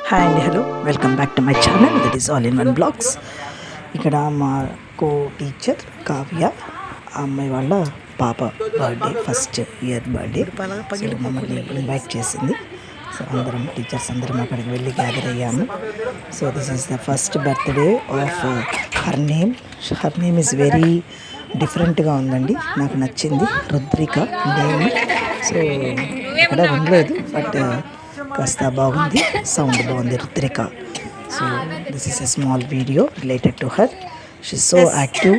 Hi అండి, hello, welcome back to my channel. That is all in one blogs. ఇక్కడ మా co teacher Kavya, ఆ అమ్మాయి వాళ్ళ పాప birthday, first year birthday. So మమ్మల్ని ఇన్వైట్ చేసింది. సో అందరం టీచర్స్ అందరం అక్కడికి వెళ్ళి గ్యాదర్ అయ్యాము. So this is the first birthday of her name. Her name is very డిఫరెంట్గా ఉందండి, నాకు నచ్చింది. రుద్రిక నేమ్. సో ఇక్కడ ఉండలేదు, బట్ కాస్త బాగుంది, సౌండ్ బాగుంది, Rudrika. So this is a small video related to her. She so active,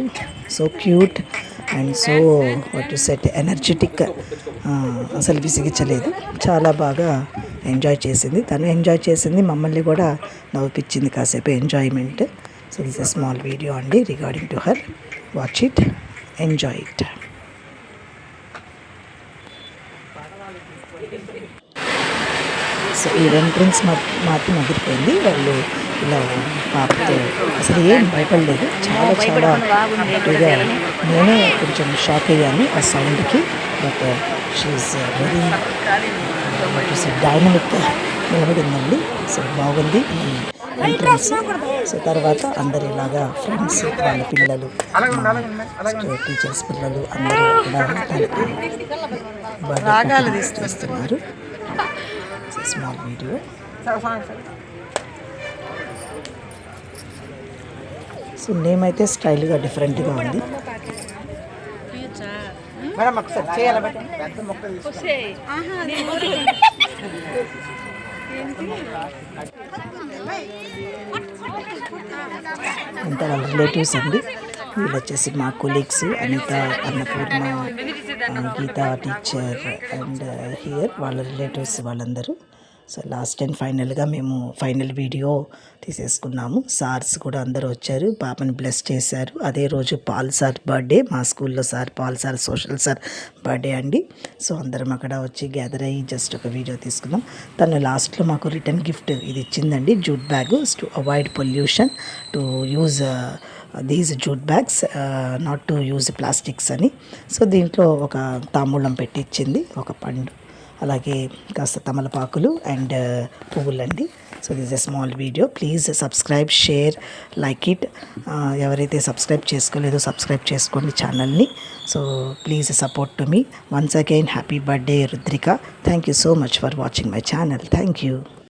so cute and so what to set energetic. అసలు విసిగించలేదు, చాలా బాగా ఎంజాయ్ చేసింది. తను ఎంజాయ్ చేసింది, మమ్మల్ని కూడా నవ్వుపించింది కాసేపు enjoyment. So this a small video అండి regarding to her. Watch it, enjoy it. So ఈ ఎంట్రన్స్ మాత్రం అదిరిపోయింది. వాళ్ళు ఇలా పాపతో అసలు ఏం భయపడలేదు, చాలా చాలా హ్యాపీగా. నేనే కొంచెం షాక్ అయ్యాను ఆ సౌండ్కి, బట్ షీఈస్ వెరీ డైనమిక్గా నిలబడిందండి. సో బాగుంది ఈ ఎంట్రన్స్. సో తర్వాత అందరు ఇలాగా ఫ్రెండ్స్, వాళ్ళ పిల్లలు, టీచర్స్ పిల్లలు అందరూ కూడా బర్త్డే చేస్తున్నారు. Small video. సో నేమ్ అయితే స్టైల్గా డిఫరెంట్గా ఉంది. అంతా వాళ్ళ రిలేటివ్స్ అండి. వీళ్ళు వచ్చేసి మా colleagues Anitha, Annapurna, Geetha teacher and here వాళ్ళ రిలేటివ్స్ వాళ్ళందరూ. సో లాస్ట్ అండ్ ఫైనల్గా మేము ఫైనల్ వీడియో తీసేసుకున్నాము. సార్స్ కూడా అందరూ వచ్చారు, పాపని బ్లెస్ చేశారు. అదే రోజు పాల్ సార్ బర్త్డే, మా స్కూల్లో sir Paul sir social sir birthday అండి. సో అందరం అక్కడ వచ్చి గ్యాదర్ అయ్యి జస్ట్ ఒక వీడియో తీసుకున్నాం. తను లాస్ట్లో మాకు రిటర్న్ గిఫ్ట్ ఇది ఇచ్చిందండి, jute bag. To avoid pollution, to use these jute bags, not to use plastics అని. సో దీంట్లో ఒక తాంబూలం పెట్టి ఇచ్చింది, ఒక పండు, అలాగే కాస్త తమలపాకులు అండ్ పువ్వులండి. So this a small video. Please subscribe, share, like it. ఎవరైతే సబ్స్క్రైబ్ చేసుకోలేదో సబ్స్క్రైబ్ చేసుకోండి ఛానల్ని. So please support to me. Once again happy birthday Rudrika. Thank you so much for watching my channel. Thank you.